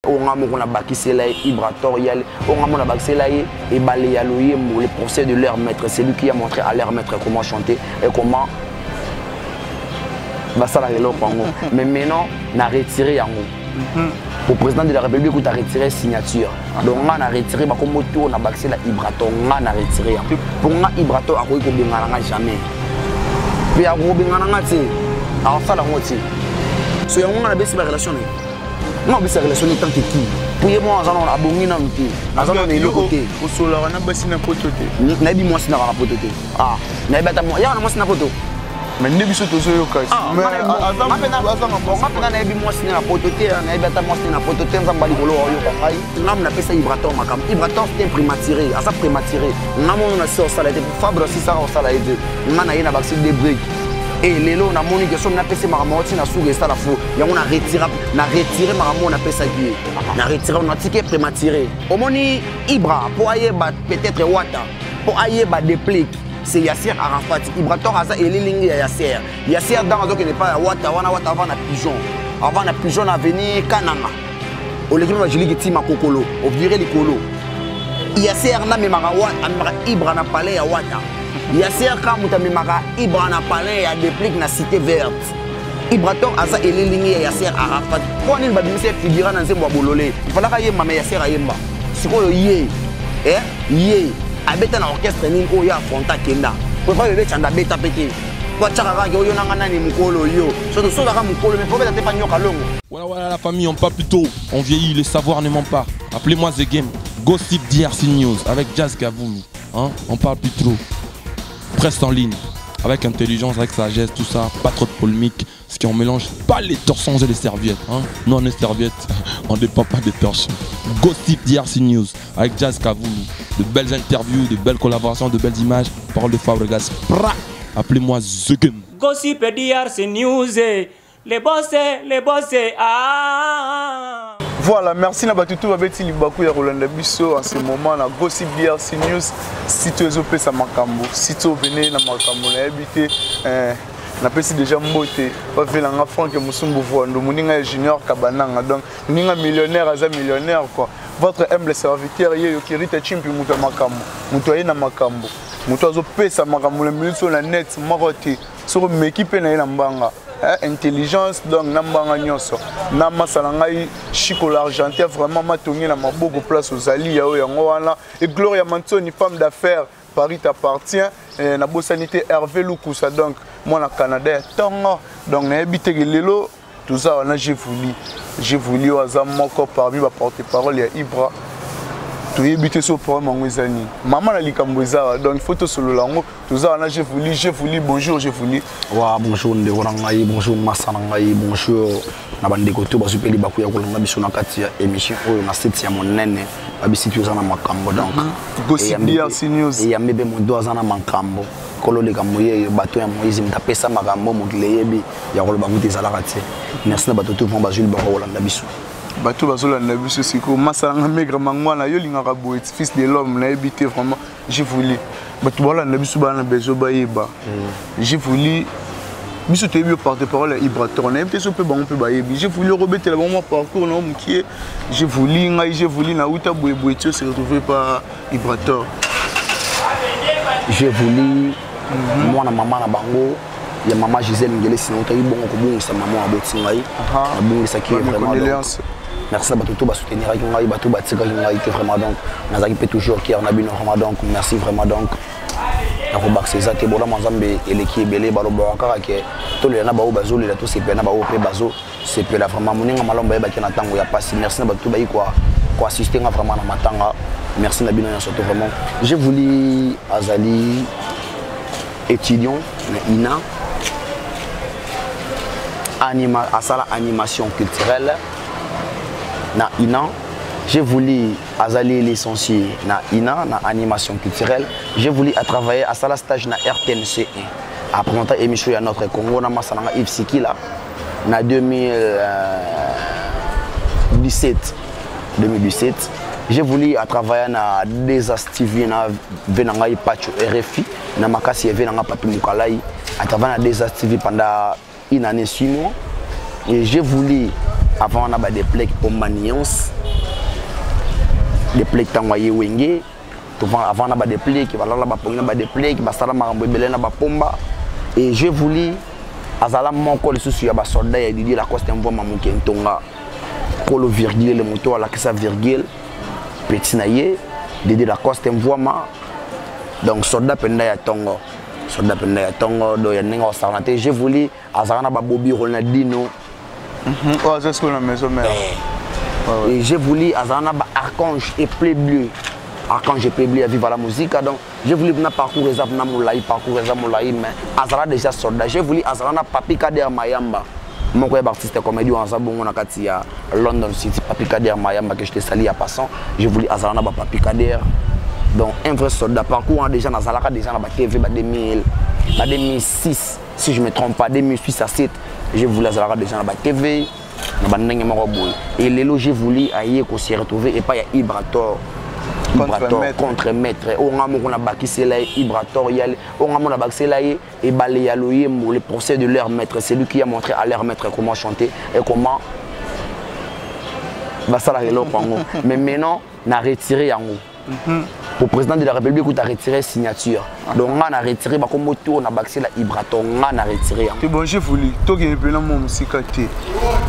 on a mon bakisela Ibrator yale on a mon bakisela et balayaloye le procès de leur maître, c'est lui qui a montré à leur maître comment chanter et comment mais maintenant on a retiré yango. Au président de la République où tu as retiré signature. Donc on a retiré comme on a bakisela Ibrator, on a retiré. Pour moi Ibrator a quoi que jamais. Puis à gros bingana tu alors ça la moitié. So on a baissé la relation. Non, mais c'est relation tant que qui. Pour moi, on a abonné dans le thé. On a mis le côté. Au solar, on a baissé na poto thé. N'a pas moi si na poto thé. Ah, n'a pas moi. Ya on a moi si na poto. Mais ne biso to so yo kasi. Mais azam na na bi moi si na poto thé, n'a pas moi si na poto thé, nzamba likolo yo ko kai. Ngam na pesa Ibrator makam. Ibrator c'était prématuré, asa prématuré. Ngam on a so sala été Fabre si ça on sala été. Ngana yena baxi des briques. Et les lots, on a mon éducation, on a passé ma mort, on a souri, ça la fou. Et on a retiré ma mort, on a passé qui. On a retiré, on a ticket prématuré. Au moni Ibra, pour aller peut-être Wata, pour aller déplique. C'est Yasser Arafat. Ibrator Aza et les lignes Yasser. Yasser dans le qui n'est pas Wata, on a Wata avant la pigeon. Avant la pigeon à venir Kananga. Au lieu de Jili Geti Makokolo, au viré les colo. Yasser n'a même Ibra n'a pas à Wata. Yasser Kamouta Mimara, Ibra n'a pas l'air à déplique la cité verte. Ibrator Aza et les lignes Yasser Arafat. Quand on va dire figurant dans ces bois bololé, il fallait qu'il y ait ma Yasser Ayemba. C'est quoi le yé? Yé. Avec un orchestre, il y a Fronta Kenda. Pourquoi il y a un bêta pété? Voilà la famille, on parle plus tôt. On vieillit, le savoir ne ment pas. Appelez-moi The Game. Gossip DRC News avec Jazz Gavoulou. Hein? On parle plus trop. Presse en ligne, avec intelligence, avec sagesse, tout ça, pas trop de polémique, ce qui on mélange pas les torsons et les serviettes. Hein? Non, les serviettes, on ne dépend pas des torsons. Gossip DRC News avec Jazz Gavoulou, de belles interviews, de belles collaborations, de belles images, parole de Fabregas. Appelez-moi The Game. Gossip DRC News, les boss, ah. Voilà, merci à Batutu Babeti Libakou ya Rolanda Bisso en ce moment na Gossip DRC News site ezopé sa makambo site venez na makambo na habité na pesi déjà mbote va vela nga Franck Musumbu Vondo muninga junior kabananga donc ninga millionnaire aza millionnaire quoi votre humble serviteur yeyo kirita chimpi muto makambo muto yena makambo muto azopé sa makambo le minute na net maroté sur m'équipe na mbanga. Intelligence donc nambanga nyonso na masala ngai Chico l'argentier vraiment matongi na maboko place aux alliés yao yango wana et Gloria Mantoni femme d'affaires Paris t'appartient na bosanité Hervé Lukusa donc moi na Canada tongo donc na habité lelo tout ça on a j'ai voulu azam moko parmi ba porte-parole ya Ibra tu habité sur programme ngwezani maman na likamboza donc photo solo lango tout ça on a j'ai voulu bonjour j'ai voulu wa bonjour de orangai bonjour masanangai bonjour na bandeko to basupeli bakuya kolanga biso na kati ya émission oyo na 7e monene babisiti ozana makambo donc Gossip DRC News et ya mebe mondo azana makambo kolo le kamoye bato ya Moïse mtapesa makambo mutleyebi ya koloba kuti ezalaka te merci na bato to vont bazuli bako kolanda biso bato bazolanda biso siko masalanga maigre mangwana yo lingaka boy fils de l'homme na habité vraiment j'ai voulu bato balanda biso bana bezo bayeba j'ai voulu biso te bio porte-parole à Ibrator na habité so pe bango pe bayebi j'ai voulu rebeter la bon parcours na mukie j'ai voulu na uta boy tu se retrouver par Ibrator j'ai voulu moi na maman na bango ya maman Gisèle Ngele sinon tayi bongo ko bongisa maman abotingai abongisa ki vraiment merci à Batuto ba soutenir avec ngai bato batika ngai que vraiment donc nazaki peut toujours qui on a bien vraiment donc merci vraiment donc na ko bakse za te bola manzambe eleki ebele baloba kaka ke to le na ba o bazo le to c'est pe na ba o pe bazo c'est pe la vraiment moninga malomba ba ki na tango ya passe merci na Batuto ba quoi assister vraiment na matanga merci na bino surtout vraiment j'ai voulu azali étudiant na ina à la animation culturelle na ina j'ai voulu azali licencié na ina na animation culturelle j'ai voulu travailler à la stage na RTNC1 à présenter émission à notre Congo na masalanga Yves Sikila na 2017 j'ai voulu travailler na Desas TV na venanga Pacho RFI na makasi venanga Papi Mukalai à travailler na Desas TV pendant une année 6 mois et j'ai voulu avant on a des plaques pour maniance, des plaques tangoye wenge. Avant on a des plaques, voilà là on a des plaques, basala marambo belé na pomba. Et j'ai voulu azala moko le souci ya ba soldat ya Didier Lacoste envoie mamuke ntonga. Pour le virgule le moto à la que ça virgule petit naie Didier Lacoste envoie ma. Donc soldat penda ya tongo. Soldat penda ya tongo do ya ninga osarnate. J'ai voulu azana ba Bobby Ronaldinho. Oh, c'est ce qu'on a maison mère. Et j'ai voulu azana ba Archange et Play Bleu. Archange et Play Bleu à vivre la musique. Donc j'ai voulu venir parcourir ça na moulaï mais azana déjà soldat. J'ai voulu azana Papi Kader Mayamba. Mon collègue artiste comédien en Zabongo na katia London City Papi Kader Mayamba que je te salue à passant. J'ai voulu azana ba Papi Kader. Donc un vrai soldat parcours déjà dans Zalaka déjà dans la TV 2006 si je me trompe pas 2006 à 7 j'ai voulu Zalaka déjà dans la TV dans bandenge moroboy et les loges j'ai voulu ailler qu'on s'y retrouver et pas il y a Ibrator contre maître on a mon baki c'est là Ibrator y a on a mon baki c'est là et balé ya loyer le procès de leur maître c'est lui qui a montré à leur maître comment chanter et comment va ça la mais maintenant n'a retiré en le président de la République a retiré signature. Donc on a retiré comme tour na baxé la Ibraton, on a retiré. C'est bon, j'ai voulu. Toi qui es venu mon musique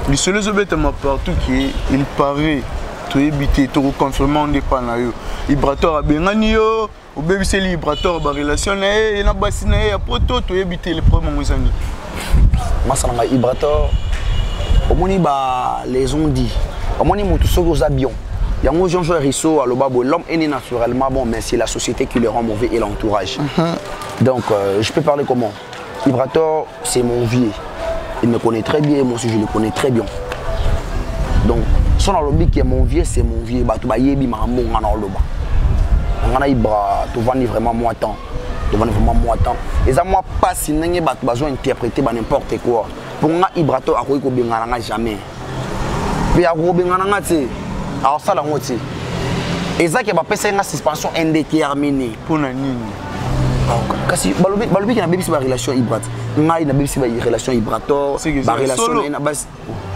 le seul objet ma partout qui il paraît tu éviter tu confirmer on dépend là yo. Ibraton a bengani yo, au bébé c'est Ibraton ba relation na et na basina ya poto tu éviter les problèmes mozangi. Moi ça na Ibraton au moni ba les ont dit. Au moni mutu sogo za bion. Il y a un Jean-Jean Risso à l'Obabo, l'homme est né naturellement bon, mais c'est la société qui le rend mauvais et l'entourage. Donc, je peux parler comment? Ibrator, c'est mon vieux. Il me connaît très bien, moi aussi je le connais très bien. Donc, son lobby qui est mon vieux, c'est mon vieux. Tu vas y aller, maman, on a l'oba. On a Ibra, tu vas vraiment moi temps. Tu vas vraiment moi temps. Et ça, moi, pas si tu as besoin d'interpréter n'importe quoi. Pour moi, Ibrator, à quoi il n'y a jamais. Puis, à quoi il n'y a jamais. Alors ça la moitié. Et ça qui va passer une suspension indéterminée. Pour la nini. Parce que balobi qui a une relation Ibrat. Moi il a une relation Ibrator. Une relation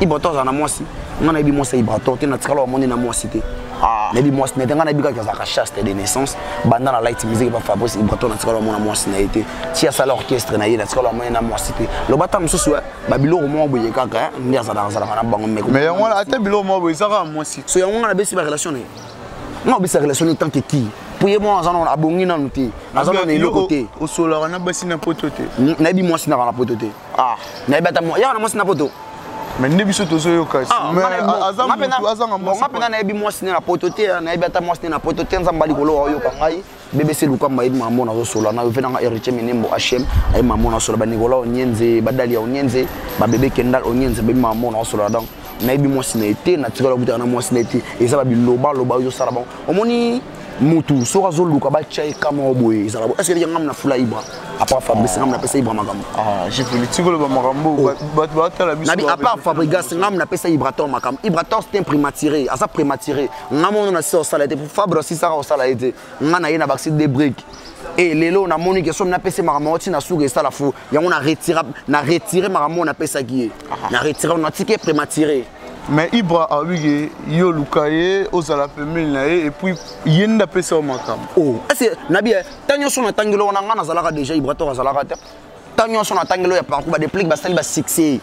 Ibrator en a moi aussi. On a eu moi c'est Ibrator. Tu n'as pas le monde na moi cité. Ah. Nabi moi c'est dans la biga qui a chaste de naissance. Bandana la light music va Fabrice Ibrator na pas le monde na moi c'est été. Si ça l'orchestre na yé na pas le monde na moi cité. Le bata mususu babilo au moins boye kaka ndia za na bango meko. Mais on a ate bilo mo boye ça va moi cité. So on a besi ba relation né. Non besi relation tant que qui. Pour moi on a bongi na nuti. Na zona na le côté. Au solar na basi na pototé. Nabi moi c'est na pototé. Ah, nabi bata moi ya na moi c'est na poto. Mais ne biso tozo yo kasi mais azam mutu azanga mo ngapena na ebi mwasi na potote na ebi ata mwasi na potote nzamba likolo oyo kangai BBC lukamba ebi mamona zo sola na vena nga Eriche Minembo HM ay mamona sola ba Nicolas Onyenze badali ya Onyenze ba bébé Kendall Onyenze ba mamona sola donc na ebi mwasi na été na tikala buta na mwasi na été et ça ba biloba loba yo sala bon omoni mutu soka zo luka ba chai kama oboye sala bon est-ce que yanga na fula Ibra à part Fabrice ngam na pesa Ibra makambo j'ai voulu tikolo ba makambo ba la biso nabi à part Fabrice ngam na pesa Ibrator makambo Ibrator c'est un prématuré à ça prématuré ngam na so sala été pour Fabrice si ça sala été ngana yena baxi des briques et lelo na moni que som na pesa makambo ti na suga ça la fou yango na retirer makambo na pesa qui na retirer na ticket prématuré. Mais Ibra a vu yo lukaye ozala famille na et puis yenda pesa au makam. Oh, est-ce nabi tanyo so na tangelo na ngana zalaka déjà Ibrator azalaka te. Tanyo so na tangelo ya parcours ba déplique ba sali ba succès.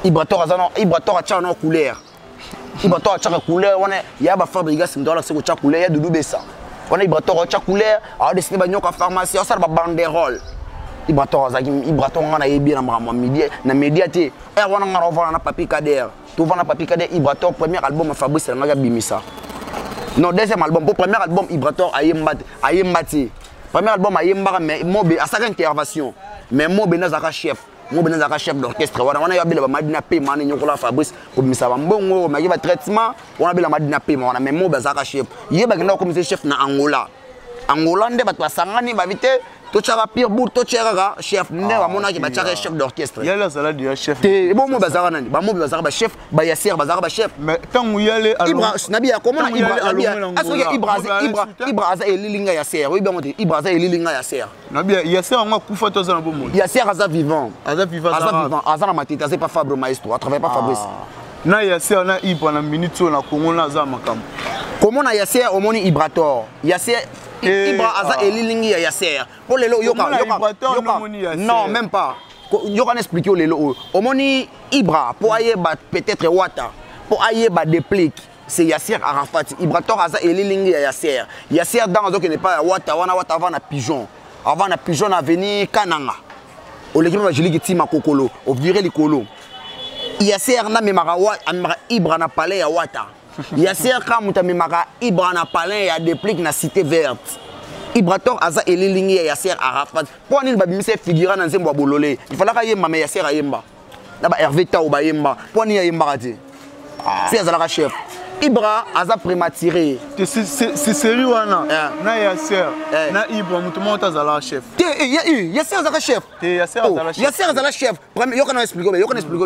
Ibrator azana Ibrator a tchana couleur. Ibrator a tchana couleur wana ya ba Fabrigas ndola se ko tcha couleur ya dudu besa. Wana Ibrator a tcha couleur a dessiné ba nyoka pharmacie a sala ba banderole. Ibrator azaki Ibrator ngana yebi na mama midi na médiaté. E wana ngara ova na Papi Kader. Tu vois, Papi Kader, Ibrator, premier album à Fabrice, c'est un Bimisa. Non, deuxième album, pour premier album, Ibrator, Ayembati. Premier album, Ayembara, mais Mobe, à sa intervention. Mais Mobe, Nazara chef. Mobe, Nazara chef d'orchestre. On a eu la Madina Payman, Nicolas Fabrice, pour Missa Bambon, mais il y a un traitement, on a eu la Madina Payman, on a même Mobe, Nazara chef. Il y a un comme chef na Angola. Angola, on a Sangani, Bavite. Tu as pire bout, tu as chef, chef d'orchestre. Il y a la salade du chef. Et bon, mon chef, Bayasser, chef. Mais tant où il y a les Nabia, comment Ibraza et Lilinga Yasser. Oui, bien, Ibraza et Lilinga Yasser. Nabia, Yasser, on a coupé tous ensemble. Yasser, Aza vivant. Aza vivant. Aza vivant. Aza na matite, c'est pas Fabre Maestro. À travers pas Fabrice. na Yasser na Ibra na minute na Congo na za makambo. Comment na Yasser omoni Ibrator? Yasser Ibra aza elilingi ya Yasser. Pour lelo yoka. Non, même pas. Yoka n'explique au lelo. Omoni Ibra pour ayer peut-être Wata. Pour ayer déplique. C'est Yasser Arafat. Ibrator aza elilingi ya Yasser. Yasser dans donc n'est pas Wata avant na pigeon. Avant na pigeon na venir Kananga. Au l'équipe va jeli ki ma kokolo, au viré likolo. Yasser na memara Ibra na palais ya Wata. Yasser kamuta memara Ibra na palais ya déplique na cité verte. Ibrator aza elilingi ya Yasser Arafat. Pour nini babimise figura na nzembo bololé. Il fallait ka yemba mais Yasser ayemba. Na ba Hervé Tao ba yemba. Pour nini ayemba kati. C'est azala chef. Ibra aza prématuré. C'est sérieux wana. Na Yasser, na Ibra mutumo azala chef. Yasser azala chef. Yasser azala chef. Yasser azala chef. Premier yo kana expliquer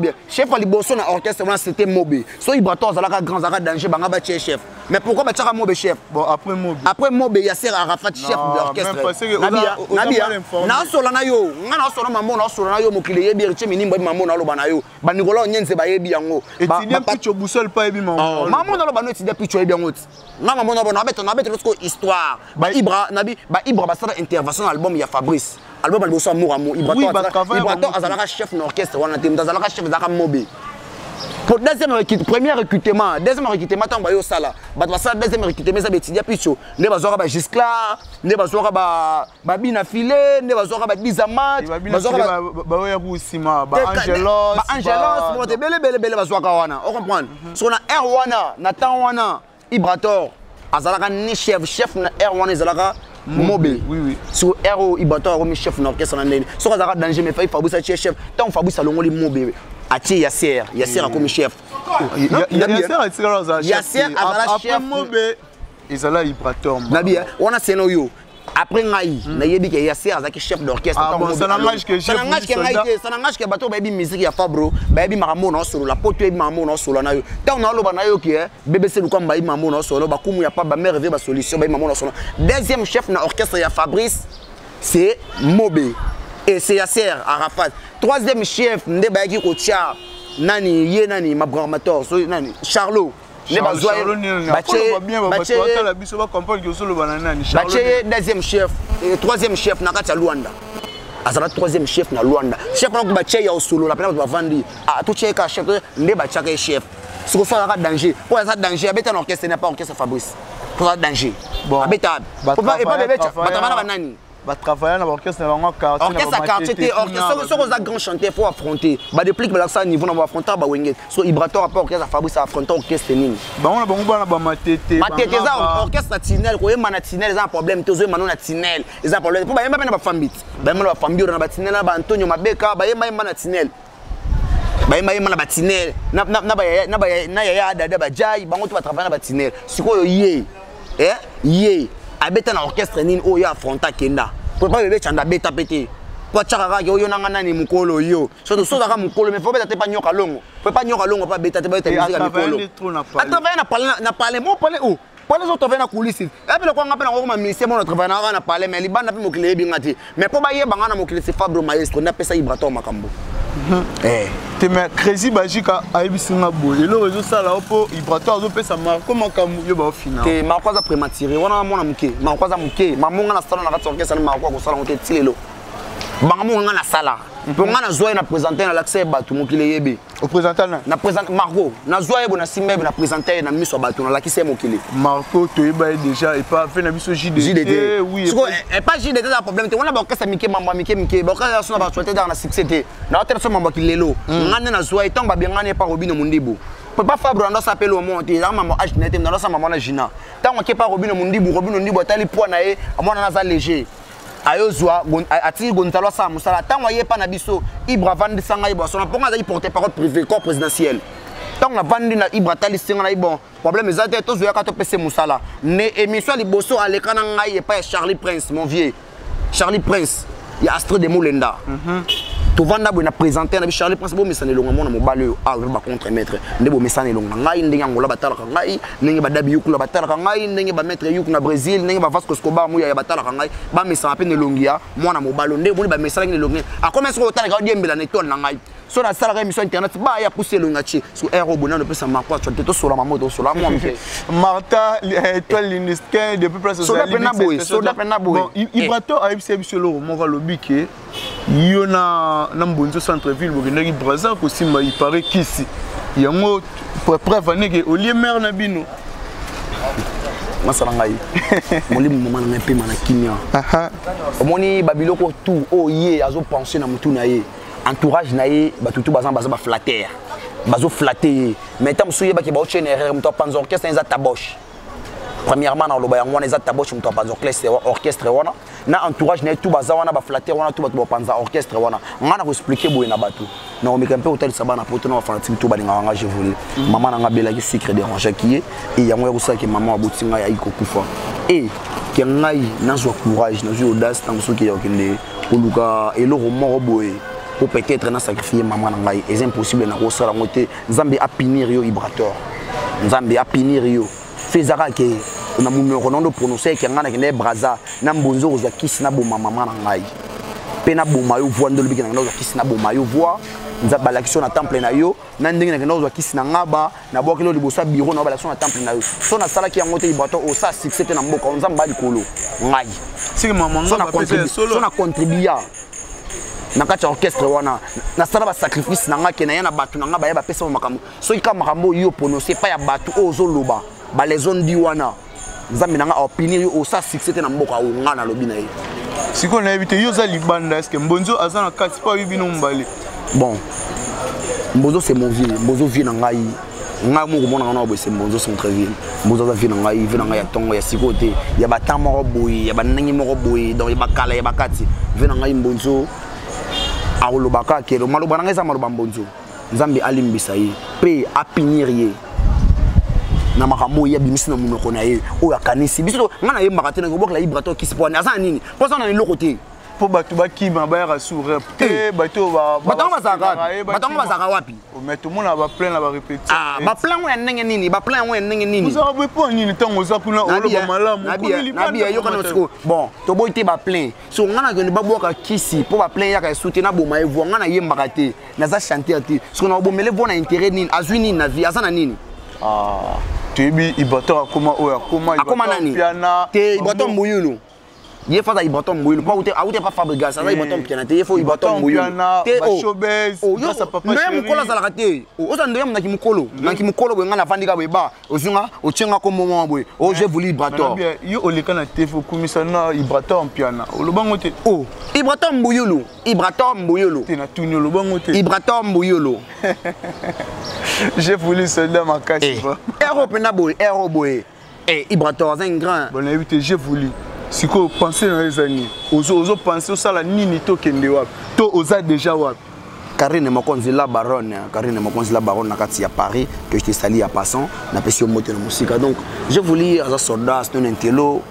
bien. Chef ali bosso na orchestre wana c'était Mobe. So Ibrator azala ka grand zaka danger banga ba chef. Mais pourquoi ba tchaka Mobe chef? Bon après Mobe Yasser Arafat chef de l'orchestre. Nabia. Na solo na yo, ngana solo mambo na solo na yo mokile yebi riche minimbo mambo na loba na yo. Ba nikola nyenze ba yebi yango. Étudiant picho boussole pas yebi mambo. Mambo na loba no étudiant picho yebi yango. Na mambo na loba na bête histoire. Ba Ibra ba sala intervention album ya Fabrice. Album al bosso amour Ibrator azalaka chef na orchestre wana te azalaka chef zaka Mobe. Pour premier recrutement tant ba yo sala ba sala deuxième recrutement ça étudiant picho ne bazora ba Giscla ne bazora ba bina filé ne bazora ba Dizamat bazora ba ya busima ba Angelos mo te bele bazora wana on comprendre so na R wana na temps wana Ibrator azalaka ni chef na R wana azalaka Mobe. Oui. Sur R Ibrator comme chef na orchestre na ndeni so azalaka danger mais Fabrice chef tant Fabrice alongoli Mobe Ati Yasser comme chef. Yasser azala chef Mobe. Izala Ibrator. Nabi, on a scénario. Après ngai, na yebi ke Yasser azaki chef d'orchestre. Ça n'engage que chef. Ça n'engage que bato baby musique ya Fabro, baby maramo na solo, la poto baby maramo na solo na yo. Tant na loba na yo ki BBC lu comme baby maramo na solo, ba kumu ya pa ba merveille ba solution baby maramo na solo. Deuxième chef na orchestre ya Fabrice, c'est Mobe. Et c'est Yasser Arafat. Troisième chef, nde bayaki ko tia nani ma programmateur so nani Charlot. Ne bazwa deuxième chef et troisième chef na kati Luanda. Azala troisième chef na Luanda. Chef na ko bache ya solo la pena ba vandi. Ah to cheka chef nde bacha ka chef. Si ko fa ka danger. Pour ça danger abeta na orchestre n'est pas orchestre Fabrice. Pour ça danger. Bon abeta. Pour pas bebe batamana banani. Va travailler dans l'orchestre dans un quartier. Orchestre aux grand chanteur faut affronter. Ba déplique ba ça niveau na affronter ba wenge. So Ibrator a pas orchestre Fabrice affronter orchestre nini. Ba on a ba matete. Matete za orchestre tinel ko yema na tinel za problème tozo yema na tinel. Eza problème. Pour ba yema na ba fambit. Ba yema na ba fambio na ba tinel na ba Antonio Mabeka ba yema na tinel. Ba yema na ba tinel. Na ya dada ba jai bango to ba travailler na ba tinel. Siko ye. Ye. Abeta na orchestre nini o ya affronta kenda pour pas bebe chanda beta pété pour chakara yo nanga nani mukolo yo so ka mukolo mais faut beta te pa nyoka longo faut pas nyoka longo pas beta te ba musique ya mukolo atravers na parler mon parler où pour les autres venir na coulisses et puis le quoi ngapela ngoma ministère mon travail na parler mais libanda pe mokile bingati mais pour ba ye banga na mokile c'est Fabro Maestro na pesa Ibrator makambo te mais Crazy Bajika ayibisinga boye le réseau ça là po Ibrator zo pesa ma comment kamu yo ba au final te ma kwaza prématuré wana mona muke ma kwaza muke ma monga na sala na kati orchestre na ma kwa ko sala on tilelo banga monga na sala pour nga na zoya na présenter na l'accès batu mokile yebe au présentant na présente Marco na zoya bo na simbe na présenter na miso batu na lakise mokile Marco to yeba déjà et pas fait na biso JDD oui et pas JDD da problème te wana ba orchestre mike mamba mike ba orchestre na ba souhaiter dans la succès te na hôtel so mamba kilelo ngane na zoya tant ba bengane pa Robino Mundibu peut pas Fabro ndo s'appelle au monde ya mamba ajnete ndo sa mamba na jina tant ke pa Robino Mundibu atali poids na ye amona na za léger ayozwa ati gontalo sa musala tango yepa na biso Ibra vandi sanga ibo sona ponga za porter parole privé corps présidentiel tango na vandi na Ibra tali singa na ibo problème ezate to zoya ka to pese musala ne émission liboso alekana ngai epa Charlie Prince mon vieux Charlie Prince ya Astrid de Molenda to vanda bo na présenter na Charlie Prince bo mesane longa mona mobale a ba contre maître ndebo mesane longa ngai ndenge ngola batala ngai ndenge ba dabi yukula batala ngai ndenge ba maître yuk na Brésil ndenge ba Vasco Escobar muya ya batala ngai ba mesana pe ne longia mona mobalo ndebo ba mesana ne longa a comment est-ce que otala ka diembela ne ton na ngai so na sala émission internet ba ya pousser le ngachi so aéro bonana peut ça marquer tu te sur la maman sur la moi Martha étoile l'indisque depuis place so da pena boy bon Ibrator a eu sur le mon lobby que yona na mbonzo centre ville bokendaki Brazza ko simba il paraît qu'ici yango preuve neke au lieu mère na bino masala ngai molimu mama na pe mana kimia omoni babiloko tout oh ye azo penser na mutu na ye entourage na ye batutu bazan ba flatter bazo flatter mais tam souye ba ke ba chaîne erreur mutu panzo orchestre za taboche premièrement na loba yango za taboche mutu panzo orchestre wana na entourage na tout bazan wana ba flatter wana tout ba panzo orchestre wana ngana ko expliquer boye na batu na o mekampe hotel sabana poto na fanatique tout ba linga nga je voulais maman na bela ki sucre déranger qui et yango ya ça que maman abotinga ya iko kufa et que ngai nazwa courage nazwa audace tant so ki yokende koluka eloko moko boye pour peut-être na sacrifier maman na ngai est impossible na ko sala ngote nzambe a punir yo Ibrator nzambe a punir yo fezaka ke na numero non de prononcer que ngana ke Brazza na mbonzo kozwa kisi na boma maman na ngai pe na boma yo voix ndolo bikina kozwa kisi na boma yo voix nza balakisho na temple na yo na ndenge na kozwa kisi na ngaba na bokelo liboso bureau na balakisho na temple na yo so na sala ki yango te Ibrator o sa succès te na mboka nzamba likolo ngai si maman ngaba so na contribuer na kati orchestre wana na sala ba sacrifice na nga ke na yana batu na nga ba ya ba pesa makambo so ika makambo yo prononcer pa ya batu ozo loba ba les zones di wana nzambe na nga opinion yo o sa succès te na mboka o nga na lobi na ye siko na éviter yo za libanda est-ce que mbonzo azana kati pa bino mbale bon mbozo c'est mon vie mbozo vie na ngai nga mo ko mona na bo c'est mbozo centre ville mbozo za vie na ngai vie na ngai ya tongo ya sikote ya batamo ro boy ya banangi mo ro boy donc ya bakala ya bakati vie na ngai mbonzo aolobaka kelo maloba nanga eza maloba mbonzo nzambe alimbisa ye pe apinir ye na makambo ya bimisi na munoko na ye o akanisi biso ngana ye makatena ko bokla Ibrator kisipone asa nini posa na loko te po batu bakima ba ya sourire te bato ba batonga bazaka wapi o meto mona ba plein na ba répéter ba plein wa ndenge nini ba plein wa ndenge nini vous avez pas nini tango za kuna oloba malamu na bia yo kana siko bon to boite ba plein so ngana ke ba boka kisi po ba plein ya ka soutenir boma evo ngana ye mbakate na za chanter te so na bomele bona intérêt nini azwi nini na vie azana nini tebi Ibrator akoma oya akoma nani piana te Ibrator mbuyulu ye faza Ibrator mbuyulu pas outé pas Fabregas ça Ibrator piana te ye fo Ibrator mbuyulu te ba showbiz ça papa chéri mukolo za la te o za ndoya mnaki mukolo naki mukolo bwe ngana vandika bwe ba ozunga ochenga ko moment bwe o je voulu Ibrator yo oleka na te fo kumisa na Ibrator piana olobango te Ibrator mbuyulu te na tuni olobango te Ibrator mbuyulu j'ai voulu soldat ma casse Héros boy Ibrator c'est un grand bon éviter j'ai voulu si ko penser dans les années ozo penser au sala nini to kende wapi to oza déjà wapi Karine Mokonzi la baronne na kati ya Paris que je te salue à passant na pesio moto na musique donc je voulais as soldat c'est un intello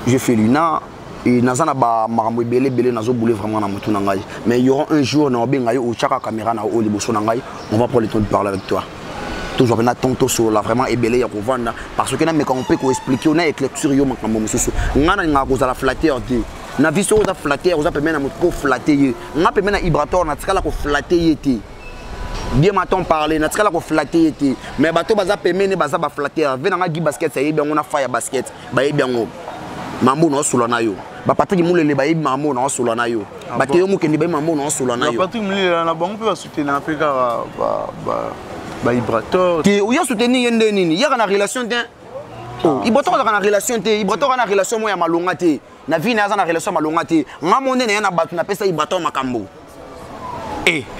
je fais l'una et nazana ba makambo belé nazo boule vraiment na mutu na ngai mais il y aura un jour na obenga yo o chaka caméra na o liboso na ngai on va prendre le temps de parler avec toi toujours na tonto sur la vraiment ebelé ya kovanda parce que na me on peut ko expliquer on a éclecture yo makambo mususu ngana nga ko za la flatter te na viso za flatter za permet na mutu ko flatter ye nga permet na Ibrator na tikala ko flatter ye te bien maton parler na tikala ko flatter ye te mais bato baza permet ne baza ba flatter ve na nga gi basket ça yebi ngona fire basket ba yebi ngo mambo no solo na yo ba Patrick Mulele ba yebi mambo no solo na yo ba te yo mukendi ba mambo no solo na yo ba Patrick Mulele na bango pe ba soutenir Afrika ba Ibrator te o ya soutenir yende nini ya na relation te Ibrator na relation te Ibrator na relation mo ya malonga te na vie na za na relation malonga te ngamonde na batu na pesa Ibrator makambo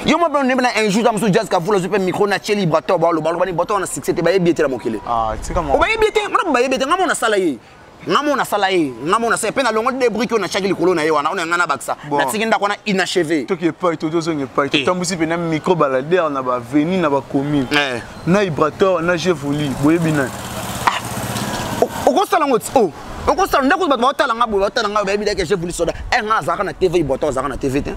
yo mo ben na un jour dans jazz ka vula super micro na cheli Ibrator ba lo ba Ibrator na succès te ba yebi te la mokele tika mo o ba yebi te ngana ba yebi te ngamona sala ye ngamona sala ye ngamona sa pe na longo de briques na chaki likolo na ye wana ona ngana baksa na tikinda kona inachevé to ki pas to zonge pas to tambusi pe na micro baladeur na ba veni na ba commune na Ibrator na je voulu boyebi na o ko sala ngoti o ko sala ndako ba tala ngabo ba tala ngabo yebi deke je voulu soda nga zaka na TV Ibrator zaka na TV te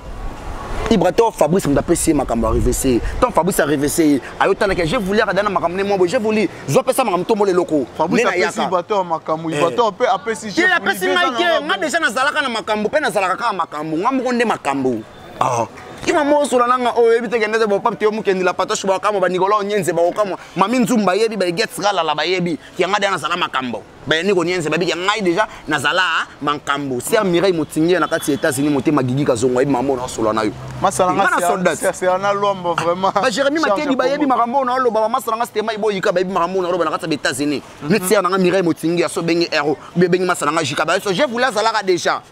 Ibrator Fabrice m'appelle makambo arrivé tant Fabrice arrivé ayota que je voulais redana makambo mo je voulais zo pesa makambo to mo le loko Fabrice appelle Ibrator makambo Ibrator pe appelle si je voulais appelle si nga déjà na zalaka na makambo pe na zalaka ka makambo nga mo nde makambo Ima mosola nanga o ebite kendeze bo papte omukendi la patoche ba kamo ba Nicolas Onyenze ba okamo mami nzumba yebi ba get sala la ba yebi kianga dana sala makambo ba Nico Onyenze ba bi ngai déjà nazala mankambo ser Mireille Motingi na kati États-Unis motema gigi kazongo yebi mamo na solo na yo masala c'est un lombo vraiment ba Jérémy Makedi ba yebi makambo na lo ba masala nga stema ibo yika ba yebi makambo na lo ba na kati États-Unis ni ser na Mireille Motingi aso bengi héros be bengi masala nga jika ba so je voulais zalaka déjà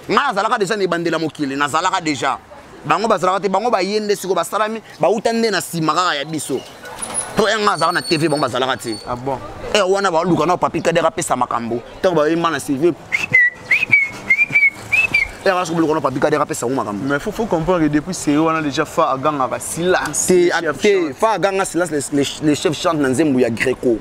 nga zalaka déjà ne bandela mokili na zalaka déjà bango bazalaka te bango bayende siko basalami bautande na sima kaka ya biso to enga azala na TV bango bazalaka te ah bon wana baluka na papi kadera pesa makambo to bayima na CV era so buluka na papi kadera pesa makambo mais faut comprendre que depuis c'est on a déjà fait aganga ba silence te fa aganga silence les chefs chantent na nzembo ya Greco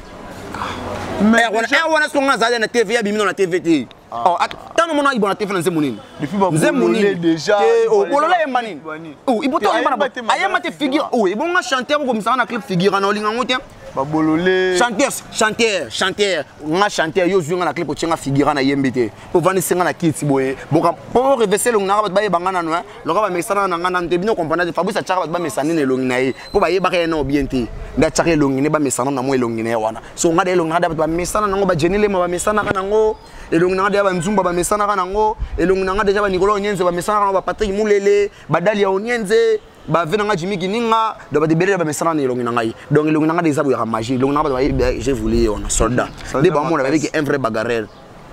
mais wana so ngazala na TV ya bimino na TV te oh attends mon ibona TV na nzembo nini depuis ba nzembo déjà oh bolola yemba nini oh iboto yemba ayema te figure oh ibonga chanteur ko misana na clip figure na olinga ngote ba bololé chanteur nga chanteur yo zwinga na clip ochenga figure na yembite po vani senga na kiti boye boka po reverser lo ngaka ba yebanga na loka ba mesana na ngana ndebino comprendre Fabrice achaka ba mesana ne longi na ye po ba yeba ka na obiente nda chaka longi ne ba mesana na mo longi ne wana so ngada longi ngada ba mesana nango ba jenile ma ba mesana kana ngo elongi nanga deja ba nzumba ba mesana kana ngo elongi nanga deja ba Nicolas Onyenze ba mesana kana ba Patrick Mulele ba Dalia Onyenze ba venanga Jimmy Kininga do ba debele ba mesana na elongi nanga donc elongi nanga deja bu ya magie elongi nanga ba j'ai voulu on soldat de ba mona avec un vrai bagarreur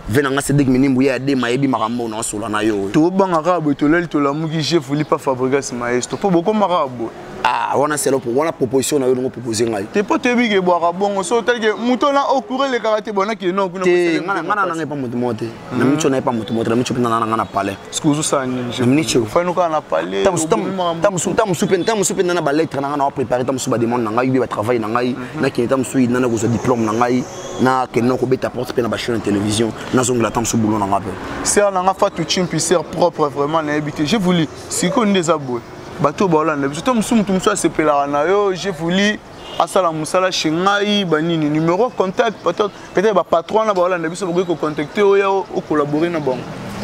venanga Cédric Minimbu ya de mayebi makambo na sola na yo to banga ka bo to leli to la muki j'ai voulu pas Fabregas Maestro po boko marabo ah wana c'est là pour wana proposition na yo ngo proposer ngai te po te bi ke boaka bongo so tel que muto na okurer le karaté bona ki non kuna ngana na pas mutu mote na micho na pas mutu mote na micho na ngana palais excuse ça ni je micho fa no kana palais tam soupen na ba lettre na ngana préparer tam souba demande na ngai bi ba travail na ngai na ki tam sou na ko so diplôme na ngai na ke no ko beta porte pe na ba chaîne télévision na zongla tam sou boulot na ngape c'est na nga fa tout chimpi c'est propre vraiment na habité j'ai voulu si ko ndeza boy bato ba Hollande biso tom sum tum so sepela na yo j'ai voulu asala musala chengai banini numéro contact peut-être ba patron na ba Hollande biso ko contacter o ya o collaborer na bon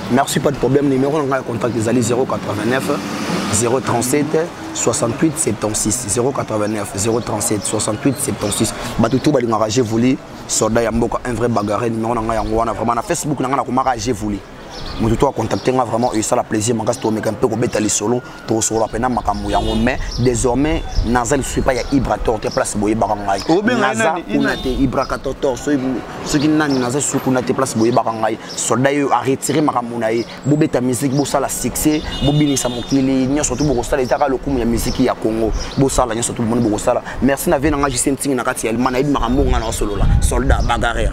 merci pas de problème numéro na contact des ali 089 037 68 76 089 037 68 76 bato tout ba linga j'ai voulu soldat ya mboka un vrai bagarre numéro na yango wana vraiment na Facebook na nga na komaka j'ai voulu mutu to contacter nga vraiment et ça la plaisir manga to meka mpe ko beta li solo to solo pena makambo yango mais désormais nazali suis pas ya Ibrator te place boye bakangai naza kunate Ibrakator so ki nani naza su kunate place boye bakangai soldat yo a retirer makambo na ye bo beta musique bo sala succès bo binisa mokili nyoso to bo sala itaka lokumu ya musique ya Congo bo sala nyoso to bo sala merci na vena nga jisenting na kati ya mana ibi makambo nga na solo la soldat bagarre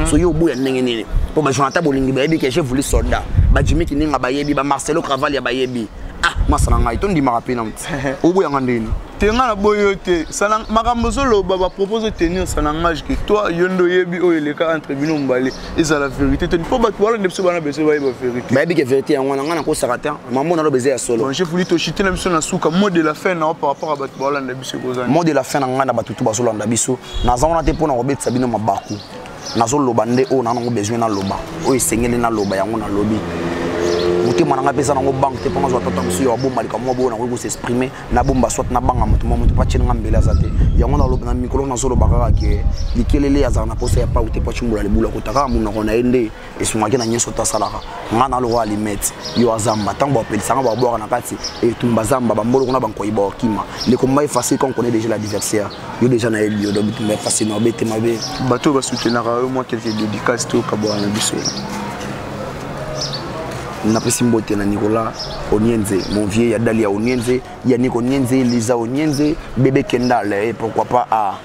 so yo bo ya ndenge nini po ba Jonathan Bolingi ba yebi que j'ai voulu soldat ba Jimmy Kininga ba yebi ba Marcelo Craval ya ba yebi ah masana ngai to ndima kapena mti obo ya ngandeni tenga na boyote sana makambo solo ba propose tenir sana ngage que toi yondo yebi o eleka entre bino mbale eza la vérité te po ba wala ndepso bana bese ba yebi vérité ba yebi que vérité yango ngana ko sarata maman na lo bese ya solo bon j'ai voulu to chiter na biso na suka mot de la fin na par rapport à ba wala ndebise kozana mot de la fin na ngana ba tutu ba solo ndabiso na zona te pona robetsa bino mabaku nazo loba nde o na ngo besoin na loba o esengeli na loba yango na lobi muti mananga pesa na ngo bank te pona zo tata musu ya bomba lika mo bona ko s'exprimer na bomba soit na banga mutu mo mutu pa chenga mbela zate yango na loba na mikolo na zo loba kaka ke likelele ya zana posa ya pa uti pa chimbula libula ko taka mu na kona ende esungaki na nyeso ta salaka ngana lo wali met yo azamba tango apelisa nga ba boka na kati et tumba zamba ba mbolo kuna banko iba okima le combat est facile quand on connaît déjà l'adversaire yo déjà na elio do bitumba facile na bete mabe bato ba soutenir moi quelques dédicaces to kabwa na biso na pesimbote na Nicolas Onyenze mon vieux ya Dalia Onyenze ya Nico Onyenze Lisa Onyenze bébé Kendall et pourquoi pas à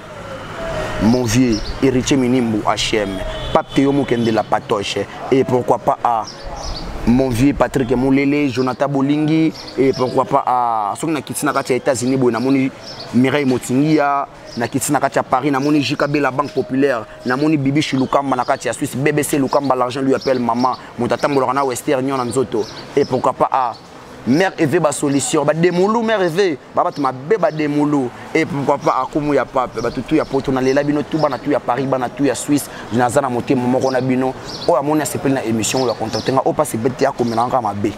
mon vieux héritier Minimbu HM Pape Théo Mukende la patoche et pourquoi pas à mon vieux Patrick Mulele Jonathan Bolingi et pourquoi pas à ceux qui na kati ya États-Unis bo na moni Mireille Motingi na kitina kati ya Paris na moni JKB la banque populaire na moni Bibi Chilukamba na kati ya Suisse BBC Lukamba l'argent lui appelle maman mutata molorana Western nyon na nzoto et pourquoi pas à mère Eve ba solution ba demulu mère Eve ba batuma beba demulu et pourquoi pas à kumu ya pape ba tutu ya poto na lela bino tuba na tu ya Paris ba na tu ya Suisse na zana moté moko na bino o amoni a sepeli na émission ya contacter nga o pas se bete ya komela nga mabe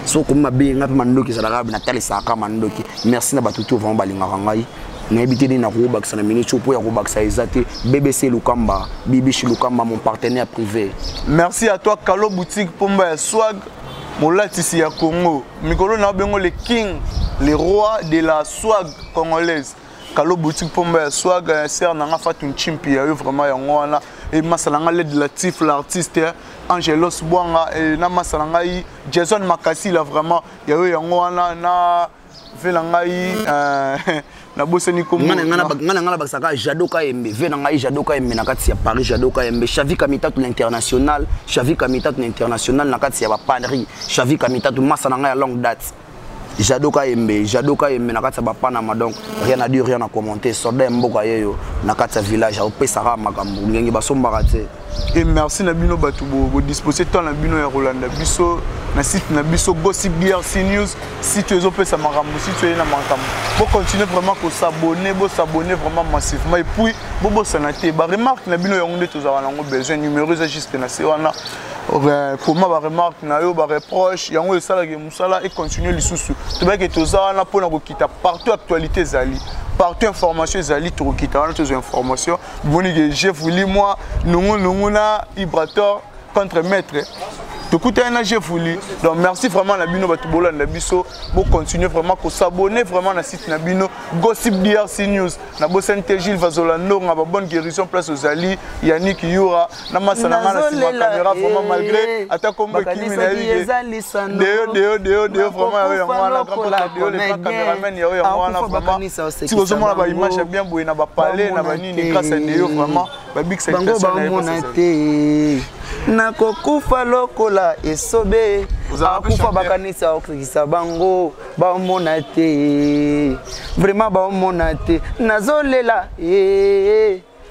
so comme ma benga pe mandoki ça la na tali saka mandoki merci na batutu vraiment balinga ngai na ebiteli na robakisa na minute po ya robakisa ezate BBC Lukamba Bibishi Lukamba mon partenaire privé. Merci à toi Kalo boutique pomba ya swag molatisi ya Congo mikolo na bengo le king le roi de la swag congolaise. Kalo boutique pomba ya swag ser na nga Fatou Chimpi ya yo vraiment ya ngwana et masalanga le de Latif l'artiste Angelos Bwanga et na masalanga Jason Makasi là vraiment ya yo ya ngwana na velangai na boseni komo ngana bakisaka Jadoka Embe venanga Jadoka Embe na kati ya Paris Jadoka Embe Chavi Kamitatu l'international Chavi Kamitatu l'international na kati ya ba Paris Chavi Kamitatu masalanga ya longue date Jadoka Embe na kati ya ba Panama donc rien à dire rien à commenter soda mboka yeyo na kati ya village au pesara makambo ngenge basombaka te. Et merci Nabino Batoubo, vous disposez de Nabino et Rolanda Bisso, na site Nabiso Gossip DRC News, si tu es au PC Marambo, si tu es dans Mankam. Pour continuer vraiment à s'abonner, vraiment massivement. Et puis, vous s'anaté, remarque Nabino et Rolanda, tous avons besoin numéros juste na Sewana. Comment va remarque na yo ba reproche yango esala ke musala et continuer les sous to ba ke toza na pona ko kita partout actualité zali partout information zali to kita wana to information boni que je voulu moi nongo na Ibrator contre maître to kuta na je voulu donc merci vraiment na bino batu bolanda biso pour continuer vraiment ko s'abonner vraiment na site na bino Gossip DRC News na Bosente Gilles Vazolando nga ba bonne guérison place aux Ali Yannick Yura na masana na sima caméra vraiment malgré ata kombo kimi na yé de vraiment ya mwana grand pote de les caméramen ya mwana vraiment si vous avez ba image bien boye na ba palais na ba nini grâce à Neo vraiment ba big satisfaction na kokufa lokola esobe akufa bakanisa okisa bango baomona te vraiment baomona te nazolela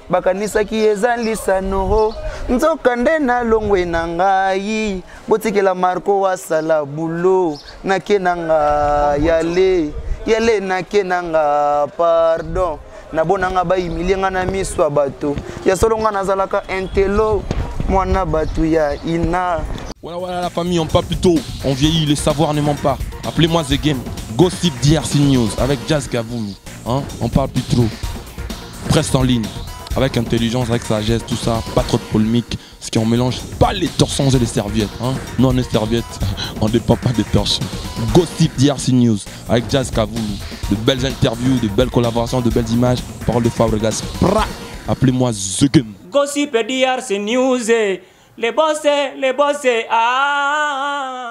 bakanisa ki ezalisano nzoka nde na longwe na ngai botikela Marco wasala bulo nakenanga yale nakenanga pardon nabonanga bayimilinga na miswa bato ya solonga nazalaka intelo mwana batu ya ina. Voilà la famille, on parle plus tôt, on vieillit, le savoir ne ment pas. Appelez-moi The Game, Gossip DRC News avec Jazz Gavoulou. Hein? On parle plus trop. Presse en ligne, avec intelligence, avec sagesse, tout ça, pas trop de polémique. Parce qu'on mélange pas les torchons et les serviettes. Hein? Non, les serviettes, on ne dépend pas des torchons. Gossip DRC News avec Jazz Gavoulou. De belles interviews, de belles collaborations, de belles images. Parole de Fabregas. Appelez-moi The Game. Gossip DRC News, les bossés, ah.